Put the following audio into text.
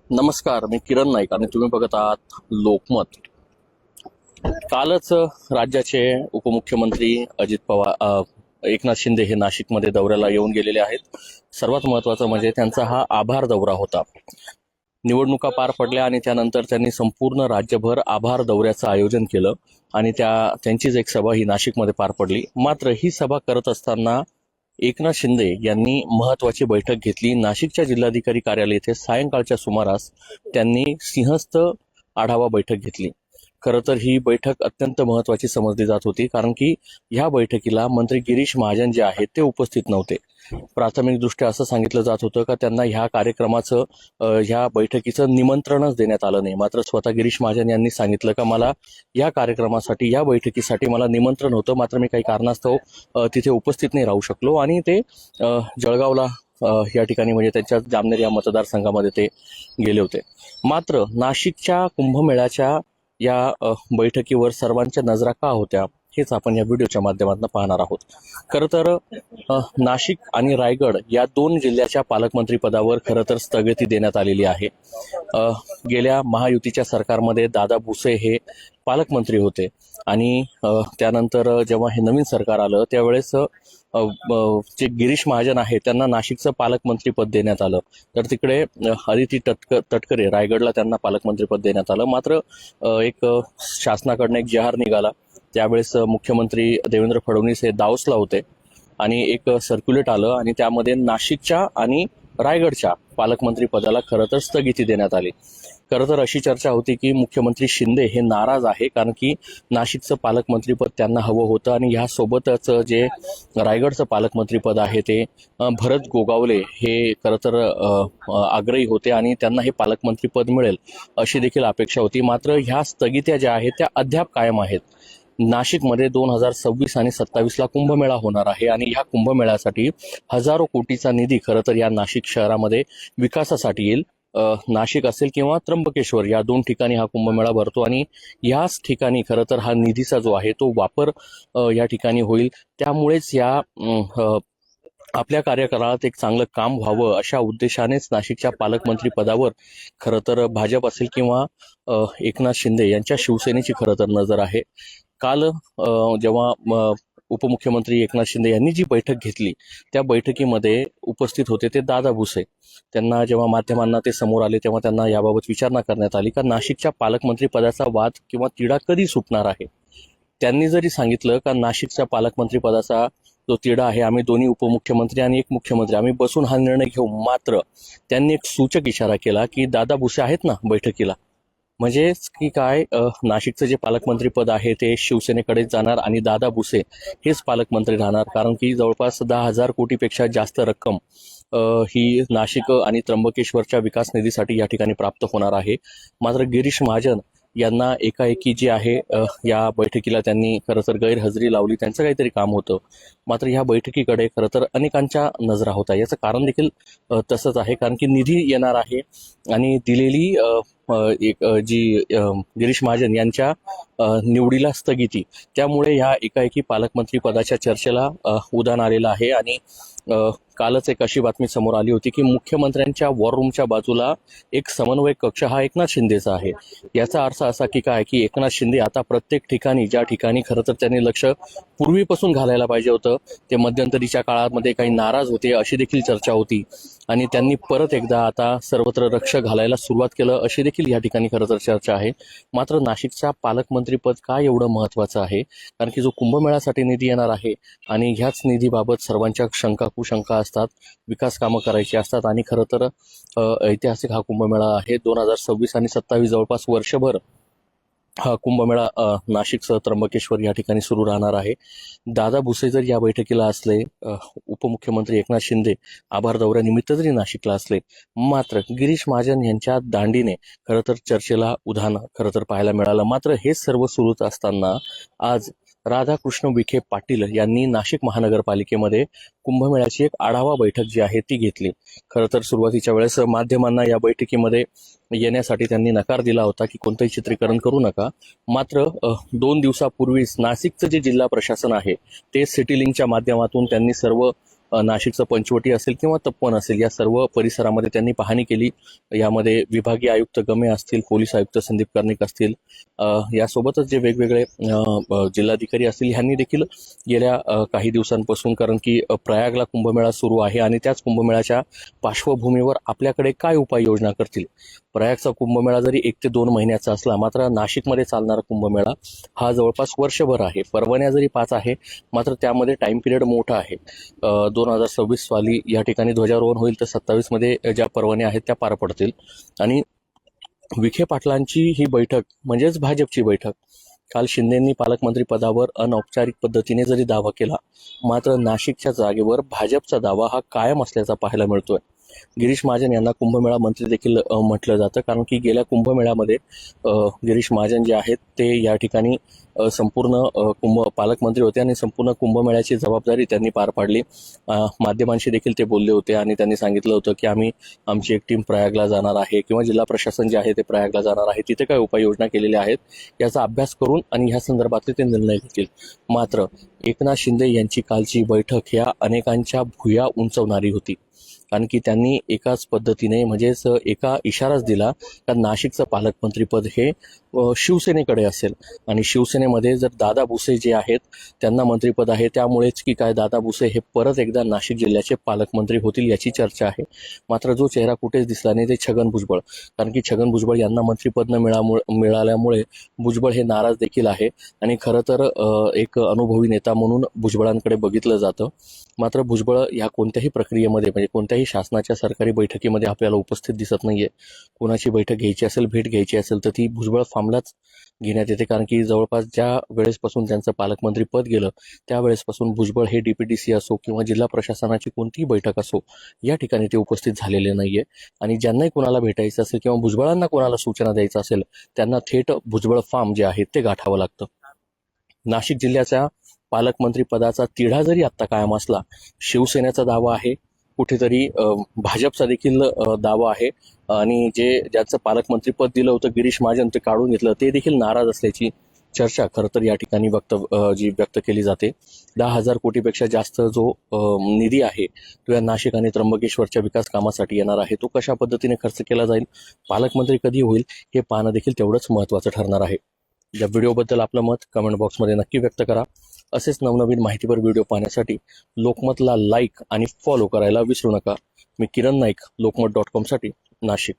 नमस्कार, मी किरण नाईक आणि तुम्ही बघत आहात लोकमत. कालच राज्याचे उपमुख्यमंत्री अजित पवार एकनाथ शिंदे हे नाशिकमध्ये दौऱ्याला येऊन गेलेले आहेत. सर्वात महत्त्वाचं म्हणजे त्यांचा हा आभार दौरा होता. निवडणुका पार पडल्या आणि त्यानंतर त्यांनी संपूर्ण राज्यभर आभार दौऱ्याचं आयोजन केलं आणि त्यांचीच एक सभा ही नाशिकमध्ये पार पडली. मात्र ही सभा करत असताना एकनाथ शिंदे यांनी महत्वाची बैठक घेतली. नाशिकच्या जिल्हाधिकारी कार्यालय येथे सायंकाळच्या सुमारास त्यांनी सिंहस्थ आढावा बैठक घेतली. खरं तर ही बैठक अत्यंत महत्वाची समजली जात होती, कारण की ह्या बैठकीला मंत्री गिरीश महाजन जे आहेत ते उपस्थित नव्हते. प्राथमिकदृष्ट्या असं सांगितलं जात होतं का त्यांना ह्या बैठकीचं निमंत्रणच देण्यात आलं नाही. मात्र स्वतः गिरीश महाजन यांनी सांगितलं का मला या बैठकीसाठी मला निमंत्रण होतं, मात्र मी काही कारणास्तव तिथे उपस्थित नाही राहू शकलो आणि ते जळगावला या ठिकाणी म्हणजे त्यांच्या जामनेर या मतदारसंघामध्ये ते गेले होते. मात्र नाशिकच्या कुंभमेळ्याच्या या बैठकीवर सर्वांच्या नजरा का होत्या हेच आपण या व्हिडिओच्या माध्यमातून पाहणार आहोत. खरं तर नाशिक आणि रायगड या दोन जिल्ह्याच्या पालकमंत्री पदावर खरं तर स्थगिती देण्यात आलेली आहे. गेल्या महायुतीच्या सरकारमध्ये दादा भुसे हे पालकमंत्री होते आणि त्यानंतर जेव्हा हे नवीन सरकार आलं त्यावेळेस जे गिरीश महाजन आहे त्यांना नाशिकचं पालकमंत्रीपद देण्यात आलं. तर तिकडे अदिती तटकरे रायगडला त्यांना पालकमंत्रीपद देण्यात आलं. मात्र एक शासनाकडनं एक जाहीर निघाला. त्यावेळेस मुख्यमंत्री देवेंद्र फडणवीस हे दावसला होते आणि एक सर्क्युलेट आलं आणि त्यामध्ये नाशिकच्या आणि रायगडच्या पालकमंत्री पदाला खरं तर स्थगिती देण्यात आली. खरं तर अशी चर्चा होती की मुख्यमंत्री शिंदे हे नाराज आहे, कारण की नाशिकचं पालकमंत्रीपद त्यांना हवं होतं आणि ह्यासोबतच जे रायगडचं पालकमंत्रीपद आहे ते भरत गोगावले हे खरं तर आग्रही होते आणि त्यांना हे पालकमंत्रीपद मिळेल अशी देखील अपेक्षा होती. मात्र ह्या स्थगित्या ज्या आहेत त्या अद्याप कायम आहेत. नाशिकमध्ये 2026 आणि 27ला कुंभमेळा होणार आहे आणि ह्या कुंभमेळ्यासाठी हजारो कोटीचा निधी खरं तर या नाशिक शहरामध्ये विकासासाठी येईल. नाशिक असेल किंवा त्र्यंबकेश्वर या दोन ठिकाणी हा कुंभमेळा भरतो आणि याच ठिकाणी खरं तर हा निधीचा जो आहे तो वापर या ठिकाणी होईल. त्यामुळेच आपल्या कार्यकाळात एक चांगलं काम व्हावं अशा उद्देशानेच नाशिकच्या पालकमंत्री पदावर खरं तर भाजप असेल किंवा एकनाथ शिंदे यांच्या शिवसेनेची खरं तर नजर आहे. काल जेव्हा उपमुख्यमंत्री एकनाथ शिंदे यांनी जी बैठक घेतली त्या बैठकीमध्ये उपस्थित होते ते दादा भुसे. त्यांना जेव्हा माध्यमांना ते समोर आले तेव्हा त्यांना याबाबत विचारणा करण्यात आली का नाशिकच्या पालकमंत्री पदाचा वाद किंवा तिढा कधी सुटणार आहे. त्यांनी जरी सांगितलं का नाशिकच्या पालकमंत्री पदाचा जो तिढा आहे आम्ही दोन्ही उपमुख्यमंत्री आणि एक मुख्यमंत्री आम्ही बसून हा निर्णय घेऊ, मात्र त्यांनी एक सूचक इशारा केला की दादा भुसे आहेत ना बैठकीला, म्हणजेच की काय नाशिकचं जे पालकमंत्री पद आहे ते शिवसेनेकडेच जाणार आणि दादा भुसे हेच पालकमंत्री राहणार, कारण की जवळपास 10,000 कोटीपेक्षा जास्त रक्कम ही नाशिक आणि त्र्यंबकेश्वरच्या विकास निधीसाठी या ठिकाणी प्राप्त होणार आहे. मात्र गिरीश महाजन यांना एकाएकी जे आहे या बैठकीला त्यांनी खरं तर गैरहजेरी लावली. त्यांचं काहीतरी काम होतं. मात्र ह्या बैठकीकडे खरं तर अनेकांच्या नजरा होत्या. याचं कारण देखील तसंच आहे, कारण की निधी येणार आहे आणि दिलेली गिरीश महाजन यांच्या निवडीला स्थगिती, त्यामुळे ह्या एकाएकी पालकमंत्री पदाच्या चर्चेला उधाण आलेलं आहे. आणि कालच एक अशी बातमी समोर आली होती की मुख्यमंत्र्यांच्या वॉर रूमच्या बाजूला एक समन्वय कक्ष हा एकनाथ शिंदेचा आहे. याचा अर्थ असा की काय की एकनाथ शिंदे आता प्रत्येक ठिकाणी ज्या ठिकाणी खरं तर त्यांनी लक्ष पूर्वीपासून घालायला पाहिजे होतं ते मध्यंतरीच्या काळामध्ये काही नाराज होते अशी देखील चर्चा होती आणि त्यांनी परत एकदा आता सर्वत्र लक्ष घालायला सुरुवात केलं अशी देखील या ठिकाणी खरं तर चर्चा आहे. मात्र नाशिकच्या पालकमंत्रीपद का एवढं महत्वाचं आहे, कारण की जो कुंभमेळ्यासाठी निधी येणार आहे आणि ह्याच निधीबाबत सर्वांच्या शंका कुशंका असतात, विकास कामं करायची असतात आणि खरं तर ऐतिहासिक हा कुंभमेळा आहे. 2026 आणि 27 जवळपास वर्षभर हा कुंभमेळा नाशिकसह त्र्यंबकेश्वर या ठिकाणी सुरू राहणार आहे. दादा भुसे जर या बैठकीला असले, उपमुख्यमंत्री एकनाथ शिंदे आभार दौऱ्यानिमित्त जरी नाशिकला असले, मात्र गिरीश महाजन यांच्या दांडीने खरं तर चर्चेला उधाण खरं तर पाहायला मिळालं. मात्र हे सर्व सुरूच असताना आज राधाकृष्ण विखे पाटील यांनी नाशिक महानगरपालिकेमध्ये कुंभमेळ्याची एक आढावा बैठक जी आहे ती घेतली. खरं तर सुरुवातीच्या वेळेस माध्यमांना या बैठकीमध्ये येण्यासाठी त्यांनी नकार दिला होता की कोणतंही चित्रीकरण करू नका. मात्र 2 दिवसापूर्वीच नाशिकचं जे जिल्हा प्रशासन आहे ते सिटी लिंकच्या माध्यमातून त्यांनी सर्व नाशिकचं पंचवटी असेल किंवा तप्पन असेल या सर्व परिसरामध्ये त्यांनी पाहणी केली. यामध्ये विभागीय आयुक्त गमे असतील, पोलीस आयुक्त संदीप कर्णिक असतील, यासोबतच जे वेगवेगळे जिल्हाधिकारी असतील ह्यांनी देखील गेल्या काही दिवसांपासून, कारण की प्रयागला कुंभमेळा सुरू आहे आणि त्याच कुंभमेळ्याच्या पार्श्वभूमीवर आपल्याकडे काय उपाययोजना करतील. प्रयागचा कुंभमेळा जरी 1 ते 2 महिन्याचा असला, मात्र नाशिकमध्ये चालणारा कुंभमेळा हा जवळपास वर्षभर आहे. परवान्या जरी 5 आहे, मात्र त्यामध्ये टाइम पिरियड मोठा आहे. 2026 साली या ठिकाणी ध्वजारोहण होईल, तर 27 मध्ये ज्या परवान्या आहेत त्या पार पडतील. आणि विखे पाटलांची ही बैठक म्हणजेच भाजपची बैठक, काल शिंदेंनी पालकमंत्री पदावर अनौपचारिक पद्धतीने जरी दावा केला, मात्र नाशिकच्या जागेवर भाजपचा दावा हा कायम असल्याचा पाहायला मिळतोय. गिरीश महाजन यांना कुंभमेळा मंत्री देखील म्हटलं जातं, कारण की गेल्या कुंभमेळ्यामध्ये गिरीश महाजन जे आहेत ते या ठिकाणी संपूर्ण पालकमंत्री होते आणि संपूर्ण कुंभमेळ्याची जबाबदारी त्यांनी पार पाडली. माध्यमांशी देखील ते बोलले होते आणि त्यांनी सांगितलं होतं की आमची एक टीम प्रयागला जाणार आहे किंवा जिल्हा प्रशासन जे आहे ते प्रयागला जाणार आहे, तिथे काय उपाययोजना केलेल्या आहेत याचा अभ्यास करून आणि ह्या संदर्भातले ते निर्णय घेतील. मात्र एकनाथ शिंदे यांची कालची बैठक ह्या अनेकांच्या भुया उंचवणारी होती, कारण की त्यांनी एकाच पद्धतीने म्हणजेच एका इशाराच दिला का नाशिकचं पालकमंत्रीपद हे शिवसेनेकडे असेल आणि शिवसेनेमध्ये जर दादा भुसे जे आहेत त्यांना मंत्रिपद आहे, त्यामुळेच की काय दादा भुसे हे परत एकदा नाशिक जिल्ह्याचे पालकमंत्री होतील याची चर्चा आहे. मात्र जो चेहरा कुठेच दिसला नाही ते छगन भुजबळ, कारण की छगन भुजबळ यांना मंत्रिपद न मिळाल्यामुळे भुजबळ हे नाराज देखील आहे आणि खरं तर एक अनुभवी नेता म्हणून भुजबळांकडे बघितलं जातं. मात्र भुजबळ या कोणत्याही प्रक्रियेमध्ये म्हणजे कोणत्याही शासनाच्या सरकारी बैठकीमध्ये आपल्याला उपस्थित दिसत नाहीये. कोणाची बैठक घ्यायची असेल, भेट घ्यायची असेल तर ती भुजबळ फार्मलाच घेण्यात येते, कारण की जवळपास ज्या वेळेसपासून त्यांचं पालकमंत्री पद गेलं त्यावेळेसपासून भुजबळ हे डीपीडीसी असो किंवा जिल्हा प्रशासनाची कोणतीही बैठक असो या ठिकाणी ते उपस्थित झालेले नाहीये. आणि ज्यांनाही कोणाला भेटायचं असेल किंवा भुजबळांना कोणाला सूचना द्यायचं असेल त्यांना थेट भुजबळ फार्म जे आहे ते गाठावं लागतं. नाशिक जिल्ह्याच्या पालकमंत्री पदाचा तिढा जरी आत्ता कायम असला, शिवसेनेचा दावा आहे, कुठेतरी भाजपचा देखील दावा आहे आणि ज्यांचं पालकमंत्रीपद दिलं होतं गिरीश महाजन ते काढून घेतलं, ते देखील नाराज असल्याची चर्चा खरं तर या ठिकाणी व्यक्त केली जाते. 10,000 कोटीपेक्षा जास्त जो निधी आहे तो या नाशिक आणि त्र्यंबकेश्वरच्या विकास कामासाठी येणार आहे. तो कशा पद्धतीने खर्च केला जाईल, पालकमंत्री कधी होईल हे पाहणं देखील तेवढंच महत्त्वाचं ठरणार आहे. या व्हिडिओबद्दल आपलं मत कमेंट बॉक्समध्ये नक्की व्यक्त करा. असेच नवनवीन माहितीपर व्हिडिओ पाहण्यासाठी लोकमतला लाईक आणि फॉलो करायला विसरू नका. मी किरण नाईक, लोकमत.com साठी नाशिक.